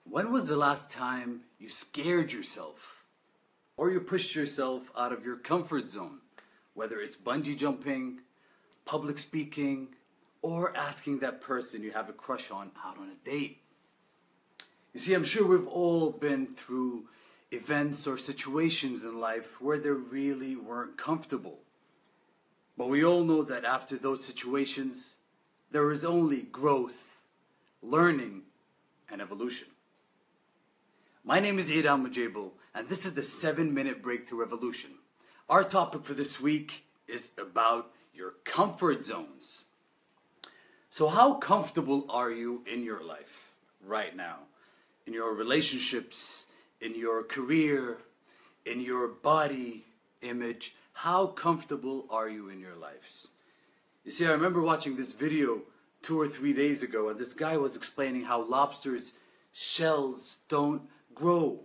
When was the last time you scared yourself or you pushed yourself out of your comfort zone? Whether it's bungee jumping, public speaking, or asking that person you have a crush on out on a date. You see, I'm sure we've all been through events or situations in life where they really weren't comfortable. But we all know that after those situations, there is only growth, learning, and evolution. My name is Almujaibel, and this is the 7-Minute Breakthrough Revolution. Our topic for this week is about your comfort zones. So how comfortable are you in your life right now? In your relationships, in your career, in your body image? How comfortable are you in your lives? You see, I remember watching this video 2 or 3 days ago, and this guy was explaining how lobsters' shells don't grow.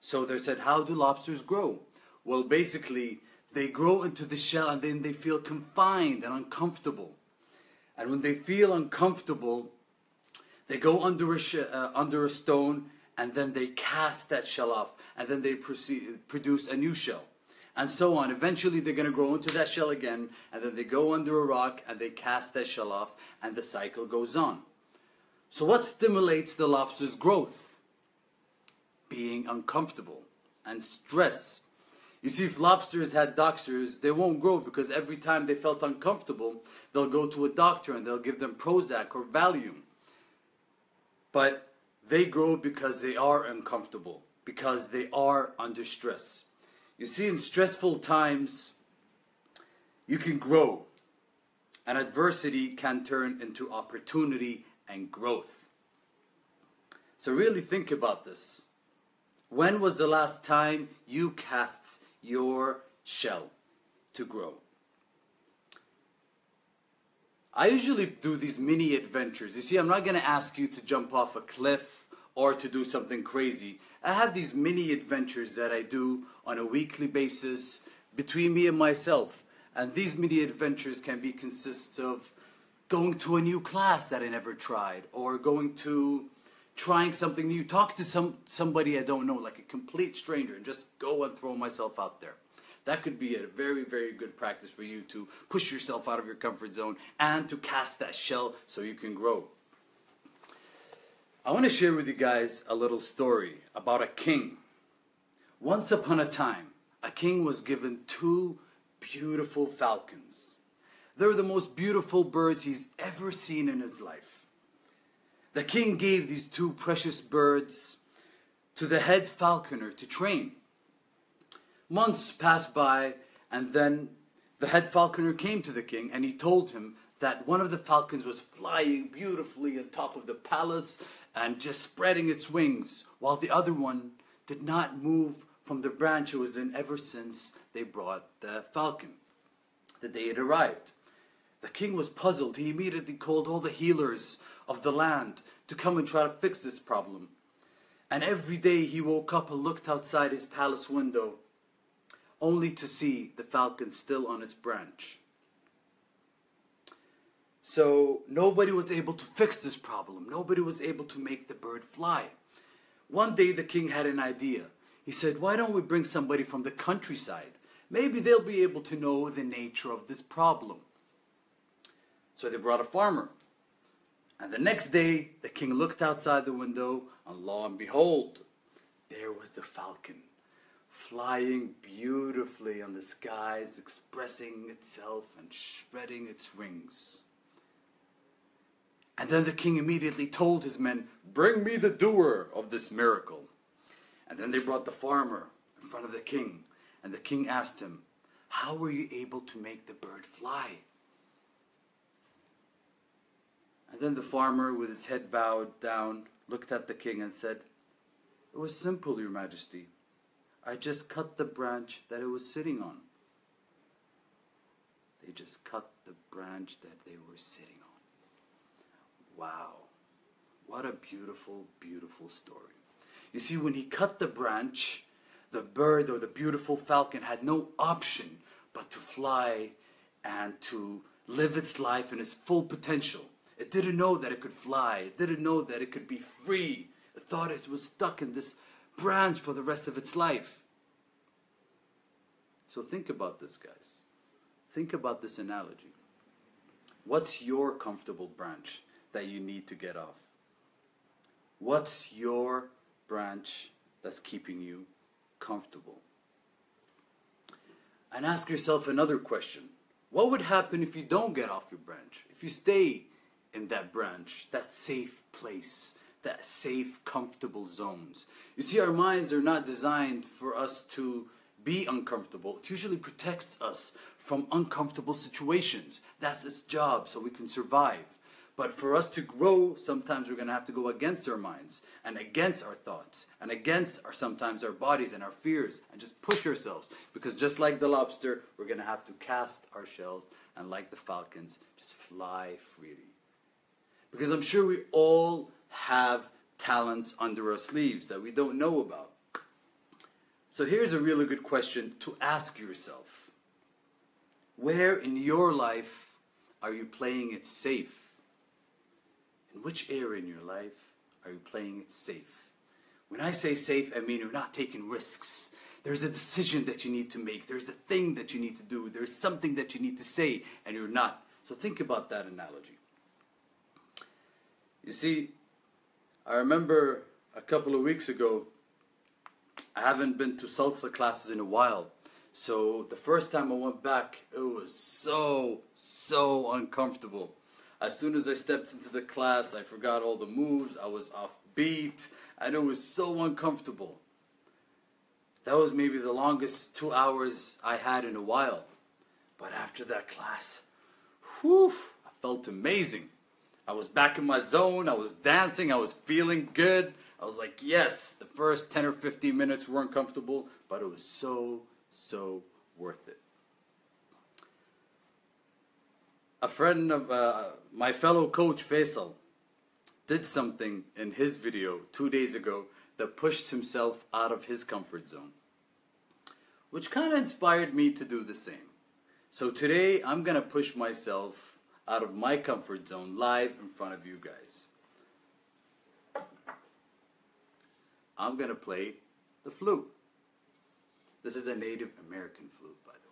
So they said, how do lobsters grow? Well, basically, they grow into the shell and then they feel confined and uncomfortable. And when they feel uncomfortable, they go under a stone, and then they cast that shell off, and then they produce a new shell. And so on. Eventually they're going to grow into that shell again, and then they go under a rock and they cast that shell off, and the cycle goes on. So what stimulates the lobster's growth? Being uncomfortable and stress. You see, if lobsters had doctors, they won't grow, because every time they felt uncomfortable, they'll go to a doctor and they'll give them Prozac or Valium. But they grow because they are uncomfortable, because they are under stress. You see, in stressful times, you can grow, and adversity can turn into opportunity and growth. So really think about this. When was the last time you cast your shell to grow? I usually do these mini adventures. You see, I'm not going to ask you to jump off a cliff or to do something crazy. I have these mini adventures that I do on a weekly basis between me and myself. And these mini adventures can consist of going to a new class that I never tried, or trying something new, talk to somebody I don't know, like a complete stranger, and just go and throw myself out there. That could be a very, very good practice for you to push yourself out of your comfort zone and to cast that shell so you can grow. I want to share with you guys a little story about a king. Once upon a time, a king was given 2 beautiful falcons. They're the most beautiful birds he's ever seen in his life. The king gave these 2 precious birds to the head falconer to train. Months passed by, and then the head falconer came to the king, and he told him that one of the falcons was flying beautifully on top of the palace and just spreading its wings, while the other one did not move from the branch it was in ever since they brought the falcon, the day it arrived. The king was puzzled. He immediately called all the healers of the land to come and try to fix this problem. And every day he woke up and looked outside his palace window, only to see the falcon still on its branch. So nobody was able to fix this problem. Nobody was able to make the bird fly. One day the king had an idea. He said, why don't we bring somebody from the countryside? Maybe they'll be able to know the nature of this problem. So they brought a farmer. And the next day, the king looked outside the window, and lo and behold, there was the falcon, flying beautifully on the skies, expressing itself and spreading its wings. And then the king immediately told his men, bring me the doer of this miracle. And then they brought the farmer in front of the king. And the king asked him, how were you able to make the bird fly? And then the farmer, with his head bowed down, looked at the king and said, it was simple, Your Majesty. I just cut the branch that it was sitting on. They just cut the branch that they were sitting on. Wow, what a beautiful, beautiful story. You see, when he cut the branch, the bird or the beautiful falcon had no option but to fly and to live its life in its full potential. It didn't know that it could fly. It didn't know that it could be free. It thought it was stuck in this branch for the rest of its life. So think about this, guys. Think about this analogy. What's your comfortable branch that you need to get off? What's your branch that's keeping you comfortable? And ask yourself another question. What would happen if you don't get off your branch? If you stay in that branch, that safe place, that safe, comfortable zones? You see, our minds are not designed for us to be uncomfortable. It usually protects us from uncomfortable situations. That's its job, so we can survive. But for us to grow, sometimes we're going to have to go against our minds and against our thoughts and against sometimes our bodies and our fears and just push ourselves. Because just like the lobster, we're going to have to cast our shells and like the falcons, just fly freely. Because I'm sure we all have talents under our sleeves that we don't know about. So here's a really good question to ask yourself. Where in your life are you playing it safe? In which area in your life are you playing it safe? When I say safe, I mean you're not taking risks. There's a decision that you need to make. There's a thing that you need to do. There's something that you need to say, and you're not. So think about that analogy. You see, I remember a couple of weeks ago, I haven't been to salsa classes in a while. So the first time I went back, it was so uncomfortable. As soon as I stepped into the class, I forgot all the moves, I was off beat, and it was so uncomfortable. That was maybe the longest 2 hours I had in a while. But after that class, whew, I felt amazing. I was back in my zone, I was dancing, I was feeling good. I was like, yes, the first 10 or 15 minutes were uncomfortable, but it was so worth it. A friend of my fellow coach, Faisal, did something in his video 2 days ago that pushed himself out of his comfort zone, which kind of inspired me to do the same. So today, I'm going to push myself out of my comfort zone live in front of you guys. I'm going to play the flute. This is a Native American flute, by the way.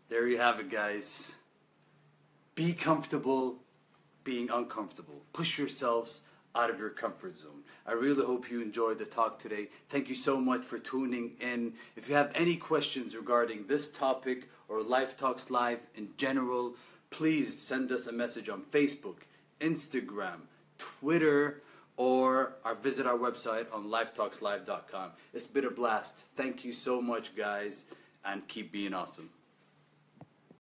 There you have it, guys. Be comfortable being uncomfortable. Push yourselves out of your comfort zone. I really hope you enjoyed the talk today. Thank you so much for tuning in. If you have any questions regarding this topic or Life Talks Live in general, please send us a message on Facebook, Instagram, Twitter, or visit our website on lifetalkslive.com. It's been a blast. Thank you so much, guys, and keep being awesome.